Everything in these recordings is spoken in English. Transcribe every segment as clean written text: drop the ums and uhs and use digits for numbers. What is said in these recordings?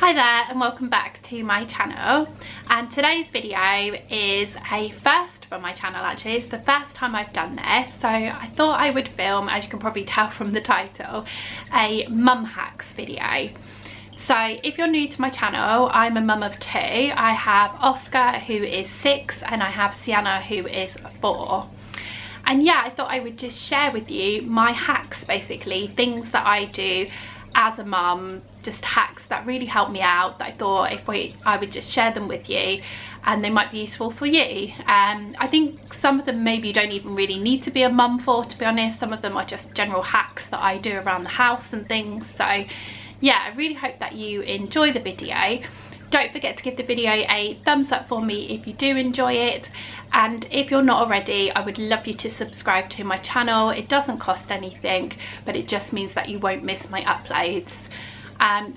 Hi there and welcome back to my channel, and today's video is a first for my channel. Actually, it's the first time I've done this, so I thought I would film, as you can probably tell from the title, a mum hacks video. So if you're new to my channel, I'm a mum of two. I have Oscar, who is 6, and I have Sienna, who is 4. And yeah, I thought I would just share with you my hacks, basically things that I do as a mum, just hacks that really help me out, that I thought I would just share them with you and they might be useful for you. I think some of them maybe you don't even really need to be a mum for, to be honest. Some of them are just general hacks that I do around the house and things. So yeah, I really hope that you enjoy the video. Don't forget to give the video a thumbs up for me if you do enjoy it, and if you're not already, I would love you to subscribe to my channel. It doesn't cost anything, but it just means that you won't miss my uploads.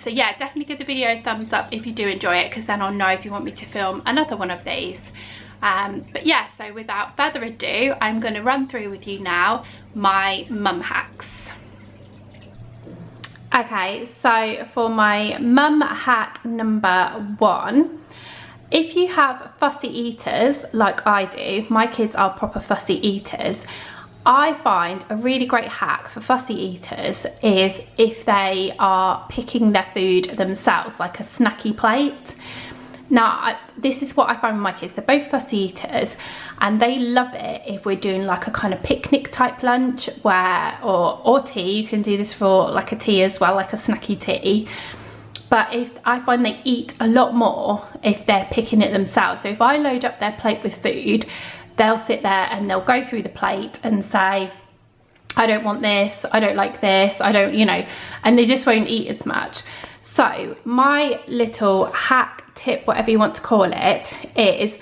So yeah, definitely give the video a thumbs up if you do enjoy it, because then I'll know if you want me to film another one of these. But yeah, so without further ado, I'm going to run through with you now my mum hacks. Okay, so for my mum hack number 1, if you have fussy eaters like I do, my kids are proper fussy eaters, I find a really great hack for fussy eaters is if they are picking their food themselves, like a snacky plate. Now, this is what I find with my kids. They're both fussy eaters and they love it if we're doing like a kind of picnic type lunch or tea. You can do this for like a tea as well, like a snacky tea. But if I find they eat a lot more if they're picking it themselves. So if I load up their plate with food, they'll sit there and they'll go through the plate and say, I don't want this, I don't like this, I don't, you know, and they just won't eat as much. So my little hack, tip, whatever you want to call it, is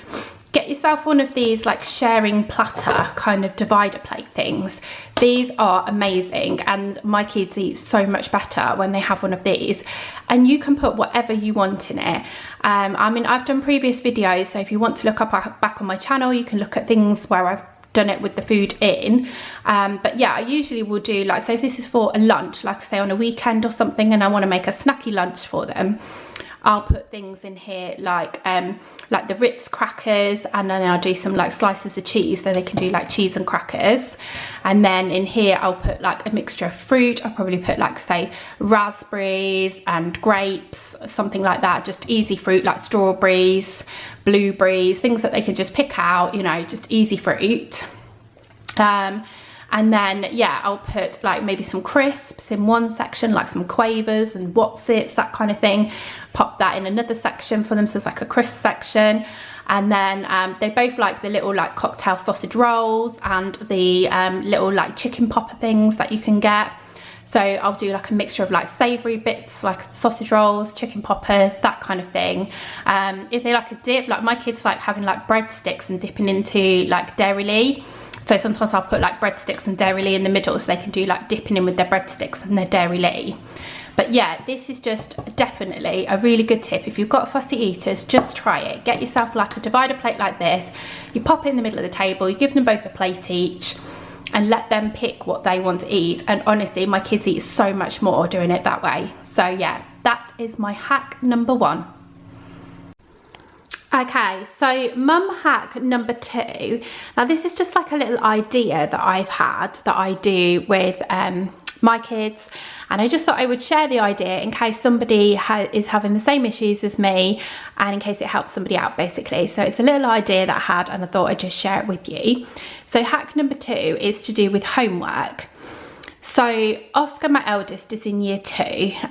get yourself one of these like sharing platter kind of divider plate things. These are amazing and my kids eat so much better when they have one of these, and you can put whatever you want in it. I mean, I've done previous videos, so if you want to look up back on my channel, you can look at things where I've done it with the food in. But yeah, I usually will do, like, so if this is for a lunch, like say on a weekend or something, and I want to make a snacky lunch for them, I'll put things in here like the Ritz crackers, and then I'll do some like slices of cheese so they can do like cheese and crackers. And then in here I'll put like a mixture of fruit. I'll probably put like, say, raspberries and grapes, something like that, just easy fruit like strawberries, blueberries, things that they can just pick out, you know, just easy fruit. And then yeah, I'll put like maybe some crisps in one section, like some Quavers and Wotsits, that kind of thing. Pop that in another section for them, so it's like a crisp section. And then they both like the little like cocktail sausage rolls and the little like chicken popper things that you can get. So I'll do like a mixture of like savoury bits, like sausage rolls, chicken poppers, that kind of thing. If they like a dip, like my kids like having like breadsticks and dipping into like Dairy. So sometimes I'll put like breadsticks and Dairy in the middle so they can do like dipping in with their breadsticks and their Dairy. But yeah, this is just definitely a really good tip. If you've got fussy eaters, just try it. Get yourself like a divider plate like this. You pop it in the middle of the table, you give them both a plate each, and let them pick what they want to eat. And honestly, my kids eat so much more doing it that way. So yeah, that is my hack number 1. Okay, so mum hack number 2. Now this is just like a little idea that I've had that I do with my kids, and I just thought I would share the idea in case somebody is having the same issues as me, and in case it helps somebody out basically. So it's a little idea that I had and I thought I'd just share it with you. So hack number 2 is to do with homework. So Oscar, my eldest, is in year 2,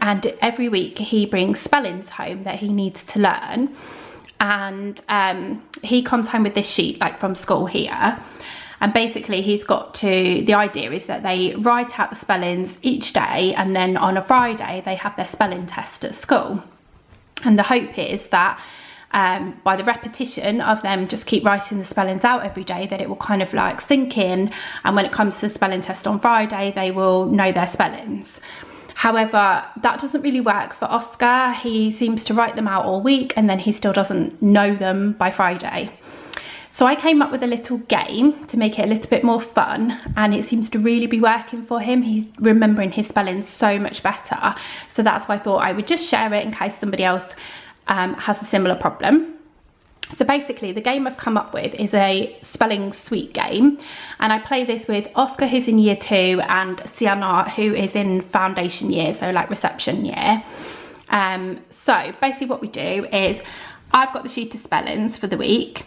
and every week he brings spellings home that he needs to learn. And he comes home with this sheet like from school here, and basically he's got to, the idea is that they write out the spellings each day, and then on a Friday they have their spelling test at school. And the hope is that by the repetition of them just keep writing the spellings out every day, that it will kind of like sink in, and when it comes to the spelling test on Friday they will know their spellings. However, that doesn't really work for Oscar. He seems to write them out all week and then he still doesn't know them by Friday. So I came up with a little game to make it a little bit more fun, and it seems to really be working for him. He's remembering his spelling so much better. So that's why I thought I would just share it in case somebody else has a similar problem. So basically the game I've come up with is a spelling suite game, and I play this with Oscar, who's in year 2, and Sienna, who is in foundation year, so like reception year. So basically what we do is I've got the sheet of spellings for the week.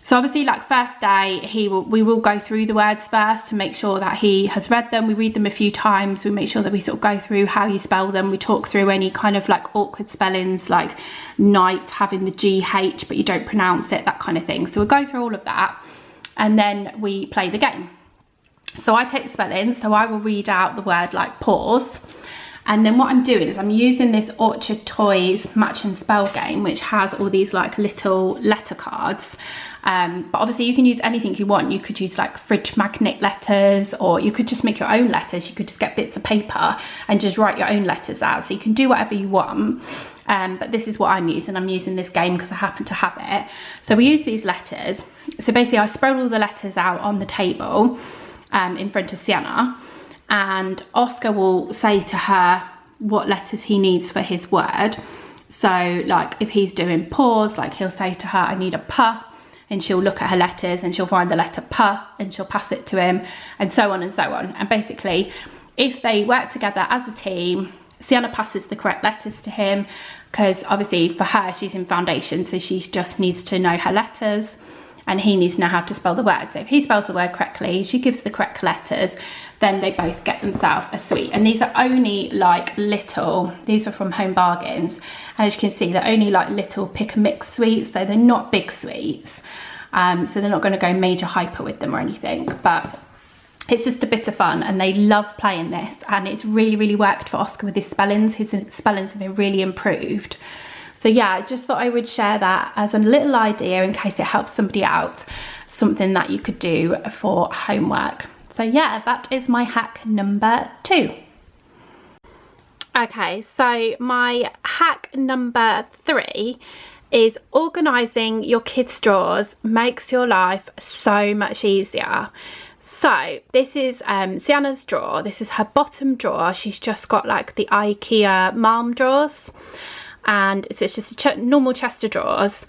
So obviously, like first day, we will go through the words first to make sure that he has read them. We read them a few times. We make sure that we sort of go through how you spell them. We talk through any kind of like awkward spellings, like night having the GH but you don't pronounce it, that kind of thing. So we'll go through all of that, and then we play the game. So I take the spellings, so I will read out the word like pause. And then what I'm doing is I'm using this Orchard Toys match and spell game, which has all these like little letter cards. But obviously you can use anything you want. You could use like fridge magnet letters, or you could just make your own letters. You could just get bits of paper and just write your own letters out. So you can do whatever you want. But this is what I'm using. I'm using this game because I happen to have it. So we use these letters. So basically I spread all the letters out on the table in front of Sienna. And Oscar will say to her what letters he needs for his word. So like if he's doing pause, like he'll say to her, I need a P, and she'll look at her letters and she'll find the letter P and she'll pass it to him, and so on and so on. And basically if they work together as a team, Sienna passes the correct letters to him, because obviously for her, she's in foundation, so she just needs to know her letters, and he needs to know how to spell the word. So if he spells the word correctly, she gives the correct letters, then they both get themselves a sweet. And these are only like little, these are from Home Bargains, and as you can see, they're only like little pick and mix sweets, so they're not big sweets. So they're not going to go major hyper with them or anything, but it's just a bit of fun, and they love playing this, and it's really, really worked for Oscar with his spellings. His spellings have been really improved. So yeah, I just thought I would share that as a little idea in case it helps somebody out, something that you could do for homework. So yeah, that is my hack number 2. Okay, so my hack number 3 is organising your kids' drawers makes your life so much easier. So this is Sienna's drawer. This is her bottom drawer. She's just got like the IKEA mom drawers, and it's just a normal chest of drawers.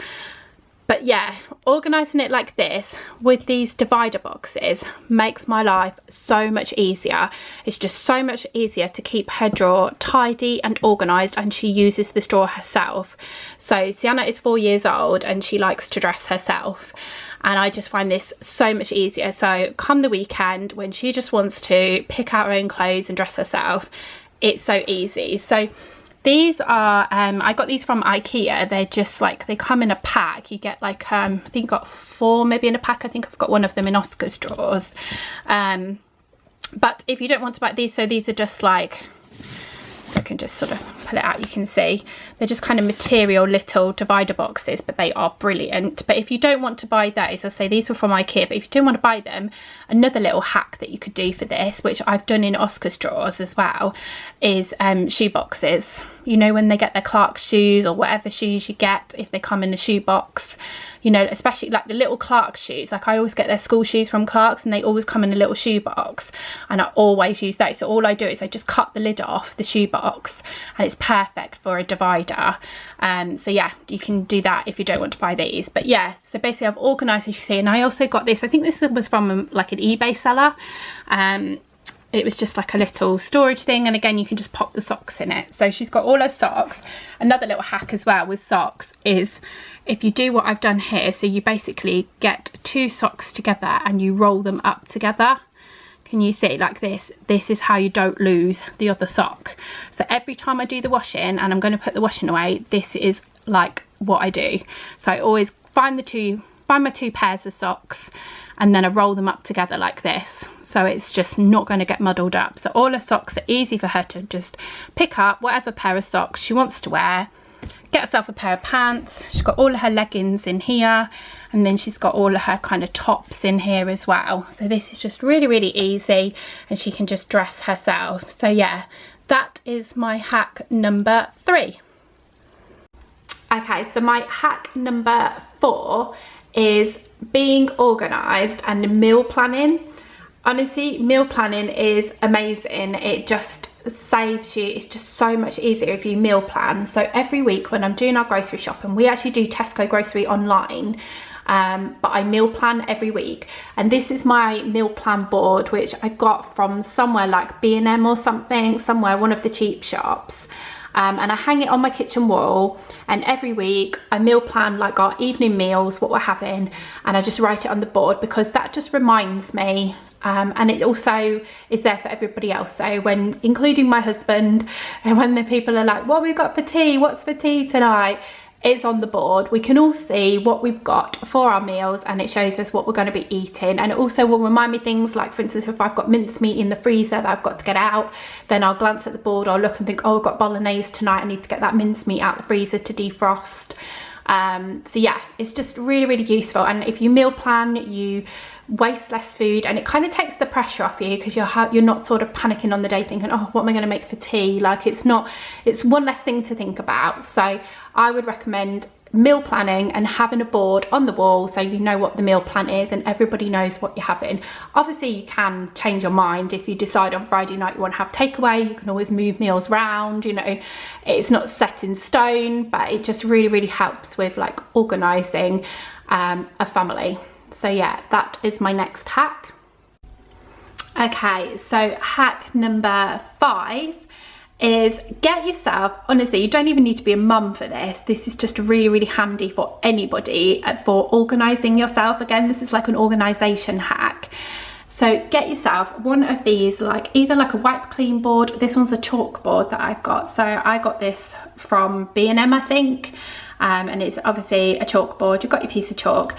But yeah, organising it like this with these divider boxes makes my life so much easier. It's just so much easier to keep her drawer tidy and organised, and she uses this drawer herself. So Sienna is 4 years old and she likes to dress herself, and I just find this so much easier. So come the weekend when she just wants to pick out her own clothes and dress herself, it's so easy. So these are, I got these from IKEA. They're just like, they come in a pack. You get like, I think I got 4 maybe in a pack. I think I've got one of them in Oscar's drawers. But if you don't want to buy these, so these are just like, I can just sort of pull it out, you can see. They're just kind of material little divider boxes, but they are brilliant. But if you don't want to buy those, I say these were from IKEA, but if you don't want to buy them, another little hack that you could do for this, which I've done in Oscar's drawers as well, is shoe boxes. You know, when they get their Clark's shoes or whatever shoes you get, if they come in a shoe box, you know, especially like the little Clark's shoes, like I always get their school shoes from Clark's and they always come in a little shoe box, and I always use that. So all I do is I just cut the lid off the shoe box, and it's perfect for a divider. So yeah, you can do that if you don't want to buy these. But yeah, so basically I've organised, as you see, and I also got this, I think this was from like an eBay seller. It was just like a little storage thing, and again you can just pop the socks in it. So she's got all her socks. Another little hack as well with socks is if you do what I've done here, so you basically get 2 socks together and you roll them up together. Can you see, like this? This is how you don't lose the other sock. So every time I do the washing, and I'm going to put the washing away, this is like what I do. So I always find my 2 pairs of socks, and then I roll them up together like this. So it's just not going to get muddled up. So all her socks are easy for her to just pick up whatever pair of socks she wants to wear, get herself a pair of pants. She's got all of her leggings in here, and then she's got all of her kind of tops in here as well. So this is just really, really easy, and she can just dress herself. So yeah, that is my hack number 3. Okay, so my hack number 4 is being organised and meal planning. Honestly, meal planning is amazing. It just saves you, it's just so much easier if you meal plan. So every week when I'm doing our grocery shopping, we actually do Tesco grocery online, but I meal plan every week, and this is my meal plan board, which I got from somewhere like B&M or something, somewhere, one of the cheap shops. And I hang it on my kitchen wall, and every week I meal plan like our evening meals, what we're having, and I just write it on the board because that just reminds me, and it also is there for everybody else. So when, including my husband, and when the people are like, what have we got for tea, what's for tea tonight, it's on the board. We can all see what we've got for our meals, and it shows us what we're going to be eating. And it also will remind me things like, for instance, if I've got mincemeat in the freezer that I've got to get out, then I'll glance at the board, I'll look and think, oh, I've got bolognese tonight, I need to get that mincemeat out the freezer to defrost. So yeah, it's just really, really useful. And if you meal plan, you waste less food, and it kind of takes the pressure off you because you're not sort of panicking on the day thinking, oh, what am I going to make for tea? Like, it's one less thing to think about. So I would recommend meal planning and having a board on the wall so you know what the meal plan is and everybody knows what you're having. Obviously you can change your mind if you decide on Friday night you want to have takeaway. You can always move meals around, you know, it's not set in stone, but it just really, really helps with like organising a family. So yeah, that is my next hack. Okay, so hack number 5 is get yourself, honestly, you don't even need to be a mum for this. This is just really, really handy for anybody for organising yourself. Again, this is like an organisation hack. So get yourself one of these, like either like a wipe clean board. This one's a chalk board that I've got. So I got this from B&M, I think. And it's obviously a chalk board. You've got your piece of chalk.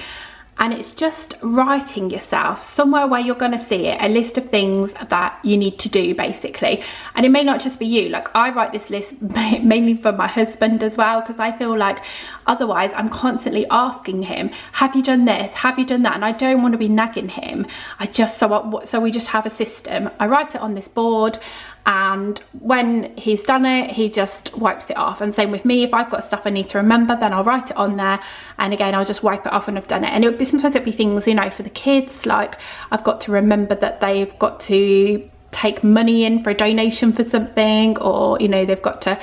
And it's just writing yourself somewhere where you're going to see it, a list of things that you need to do basically. And it may not just be you, like I write this list mainly for my husband as well, because I feel like otherwise I'm constantly asking him, have you done this, have you done that? And I don't want to be nagging him. So we just have a system. I write it on this board, and when he's done it, he just wipes it off. And same with me, if I've got stuff I need to remember, then I'll write it on there, and again I'll just wipe it off when I've done it. And sometimes it'd be things, you know, for the kids, like I've got to remember that they've got to take money in for a donation for something, or you know, they've got to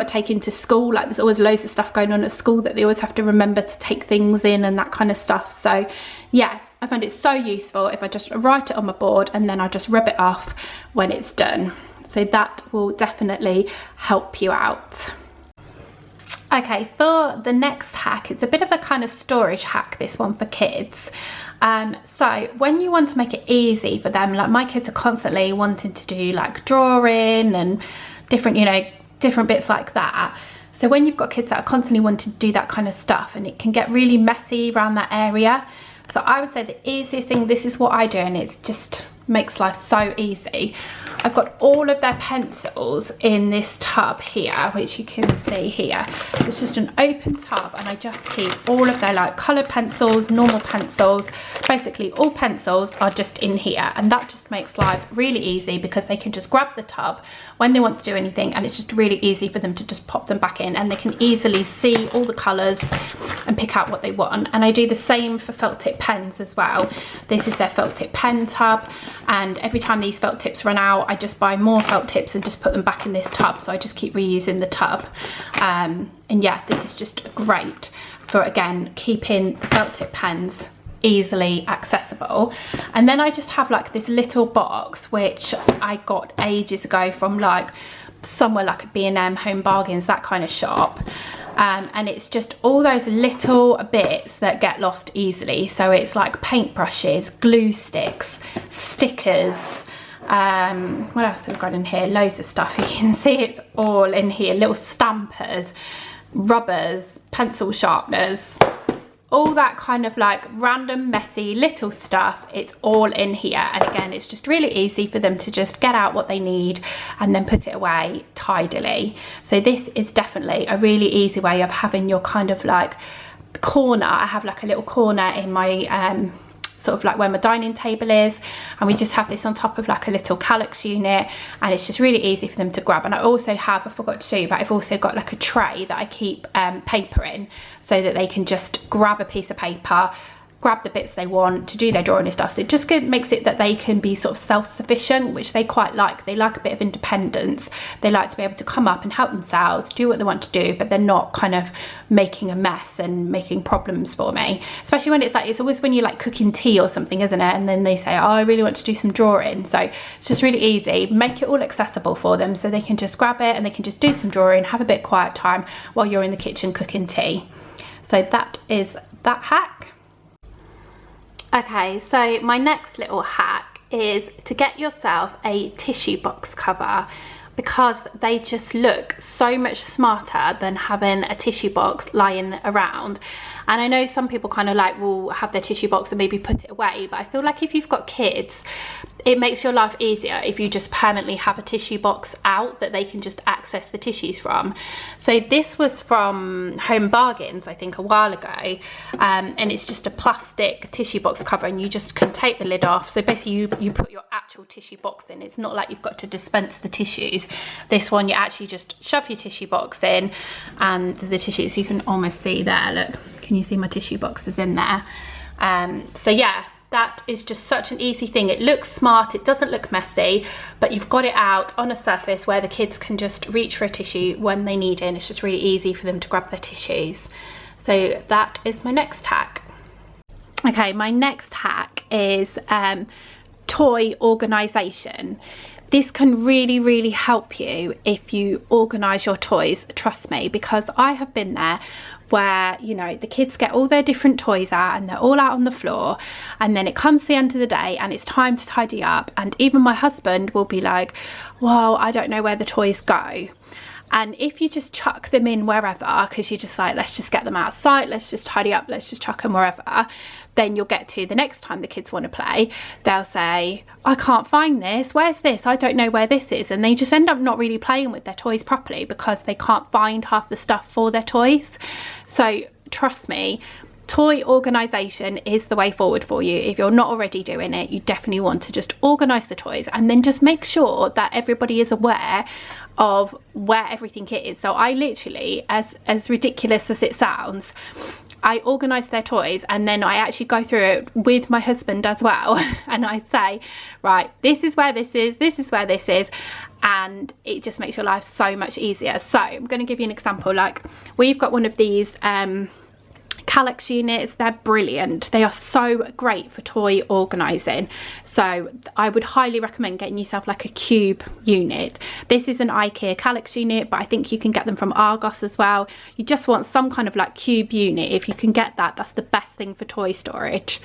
take into school. Like there's always loads of stuff going on at school that they always have to remember to take things in and that kind of stuff. So yeah, I find it so useful if I just write it on my board and then I just rub it off when it's done. So that will definitely help you out. Okay, for the next hack, it's a bit of a kind of storage hack, this one for kids. So when you want to make it easy for them, like my kids are constantly wanting to do like drawing and different, you know, different bits like that. So when you've got kids that are constantly wanting to do that kind of stuff, and it can get really messy around that area. So I would say the easiest thing, this is what I do, and it just makes life so easy. I've got all of their pencils in this tub here, which you can see here. So it's just an open tub, and I just keep all of their like coloured pencils, normal pencils, basically all pencils are just in here, and that just makes life really easy because they can just grab the tub when they want to do anything, and it's just really easy for them to just pop them back in, and they can easily see all the colours and pick out what they want. And I do the same for felt tip pens as well. This is their felt tip pen tub, and every time these felt tips run out, I just buy more felt tips and just put them back in this tub. So I just keep reusing the tub. And yeah, this is just great for, again, keeping the felt tip pens easily accessible. And then I just have like this little box, which I got ages ago from like somewhere like a B&M, Home Bargains, that kind of shop. And it's just all those little bits that get lost easily. So it's like paintbrushes, glue sticks, stickers, what else have we got in here? Loads of stuff. You can see it's all in here. Little stampers, rubbers, pencil sharpeners, all that kind of like random messy little stuff, it's all in here. And again, it's just really easy for them to just get out what they need and then put it away tidily. So this is definitely a really easy way of having your kind of like corner. I have like a little corner in my sort of like where my dining table is, and we just have this on top of like a little calyx unit, and it's just really easy for them to grab. And I also have, I forgot to show you, but I've also got like a tray that I keep paper in, so that they can just grab a piece of paper, grab the bits they want to do their drawing and stuff. So it just makes it that they can be sort of self-sufficient, which they quite like. They like a bit of independence. They like to be able to come up and help themselves, do what they want to do, but they're not kind of making a mess and making problems for me. Especially when it's like, it's always when you're like cooking tea or something, isn't it? And then they say, oh, I really want to do some drawing. So it's just really easy. Make it all accessible for them, so they can just grab it and they can just do some drawing, have a bit of quiet time while you're in the kitchen cooking tea. So that is that hack. Okay, so my next little hack is to get yourself a tissue box cover, because they just look so much smarter than having a tissue box lying around. And I know some people kind of like will have their tissue box and maybe put it away, but I feel like if you've got kids, it makes your life easier if you just permanently have a tissue box out that they can just access the tissues from. So this was from Home Bargains, I think, a while ago, and it's just a plastic tissue box cover, and you just can take the lid off. So basically you put your actual tissue box in. It's not like you've got to dispense the tissues. This one, you actually just shove your tissue box in, and the tissues, you can almost see there, look, can you see my tissue boxes in there? So yeah, that is just such an easy thing. It looks smart, it doesn't look messy, but you've got it out on a surface where the kids can just reach for a tissue when they need it, and it's just really easy for them to grab their tissues. So that is my next hack. Okay, my next hack is toy organisation. This can really, really help you if you organise your toys, trust me, because I have been there where, you know, the kids get all their different toys out and they're all out on the floor, and then it comes to the end of the day and it's time to tidy up, and even my husband will be like, well, I don't know where the toys go. And if you just chuck them in wherever, because you're just like, let's just get them outside, let's just tidy up, let's just chuck them wherever, then you'll get to the next time the kids want to play, they'll say, I can't find this, where's this, I don't know where this is, and they just end up not really playing with their toys properly because they can't find half the stuff for their toys. So trust me, toy organisation is the way forward for you. If you're not already doing it, you definitely want to just organise the toys, and then just make sure that everybody is aware of where everything is. So I literally, as ridiculous as it sounds, I organise their toys, and then I actually go through it with my husband as well, and I say, right, this is where this is, this is where this is, and it just makes your life so much easier. So I'm going to give you an example. Like, we've got one of these calyx units. They're brilliant. They are so great for toy organising. So I would highly recommend getting yourself like a cube unit. This is an IKEA calyx unit, but I think you can get them from Argos as well. You just want some kind of like cube unit. If you can get that, that's the best thing for toy storage.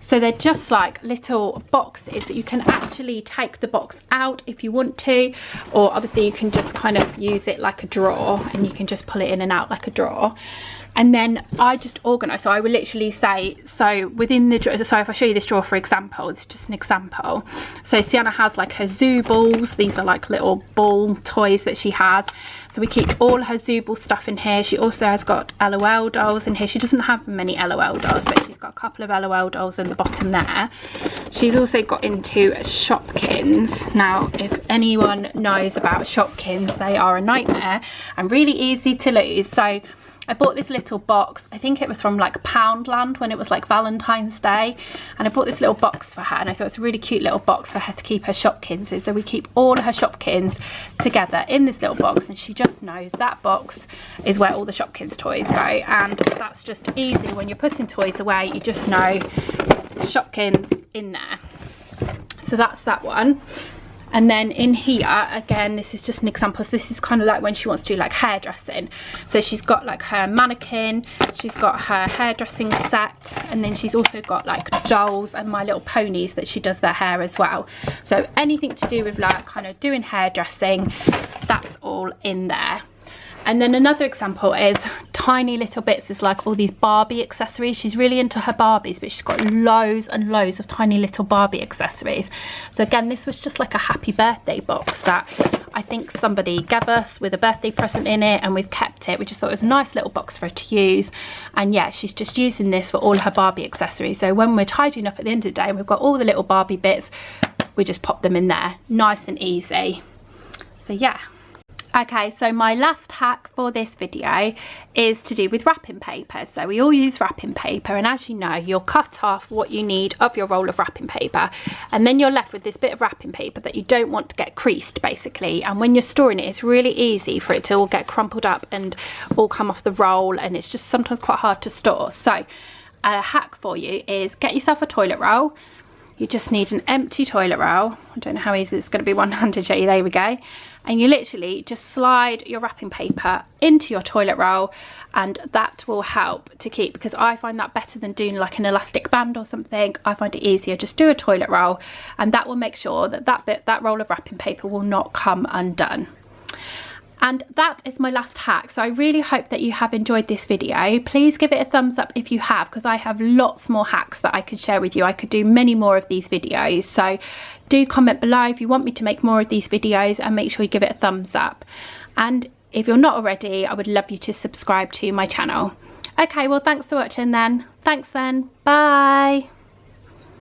So they're just like little boxes that you can actually take the box out if you want to, or obviously you can just kind of use it like a drawer, and you can just pull it in and out like a drawer. And then I just organise. So I will literally say, so within the drawer, so if I show you this drawer, for example, it's just an example. So Sienna has like her zoo balls. These are like little ball toys that she has. So we keep all her zoo ball stuff in here. She also has got LOL dolls in here. She doesn't have many LOL dolls, but she's got a couple of LOL dolls in the bottom there. She's also got into Shopkins. Now, if anyone knows about Shopkins, they are a nightmare and really easy to lose. So I bought this little box, I think it was from like Poundland when it was like Valentine's Day, and I bought this little box for her, and I thought it's a really cute little box for her to keep her Shopkins in. So we keep all her Shopkins together in this little box, and she just knows that box is where all the Shopkins toys go, and that's just easy. When you're putting toys away, you just know Shopkins in there. So that's that one. And then in here, again, this is just an example. So this is kind of like when she wants to do like hairdressing. So she's got like her mannequin, she's got her hairdressing set, and then she's also got like dolls and My Little Ponies that she does their hair as well. So anything to do with like kind of doing hairdressing, that's all in there. And then another example is tiny little bits, is like all these Barbie accessories. She's really into her Barbies, but she's got loads and loads of tiny little Barbie accessories. So again, this was just like a happy birthday box that I think somebody gave us with a birthday present in it, and we've kept it. We just thought it was a nice little box for her to use. And yeah, she's just using this for all her Barbie accessories. So when we're tidying up at the end of the day and we've got all the little Barbie bits, we just pop them in there, nice and easy. So yeah. Okay, so my last hack for this video is to do with wrapping paper. So we all use wrapping paper, and as you know, you'll cut off what you need of your roll of wrapping paper, and then you're left with this bit of wrapping paper that you don't want to get creased, basically. And when you're storing it, it's really easy for it to all get crumpled up and all come off the roll, and it's just sometimes quite hard to store. So a hack for you is get yourself a toilet roll. You just need an empty toilet roll. I don't know how easy it's going to be one-handed show you. There we go. And you literally just slide your wrapping paper into your toilet roll, and that will help to keep, because I find that better than doing like an elastic band or something. I find it easier, just do a toilet roll, and that will make sure that that roll of wrapping paper will not come undone. And that is my last hack. So I really hope that you have enjoyed this video. Please give it a thumbs up if you have, because I have lots more hacks that I could share with you. I could do many more of these videos. So do comment below if you want me to make more of these videos, and make sure you give it a thumbs up. And if you're not already, I would love you to subscribe to my channel. Okay, well, thanks for watching then. Thanks then. Bye.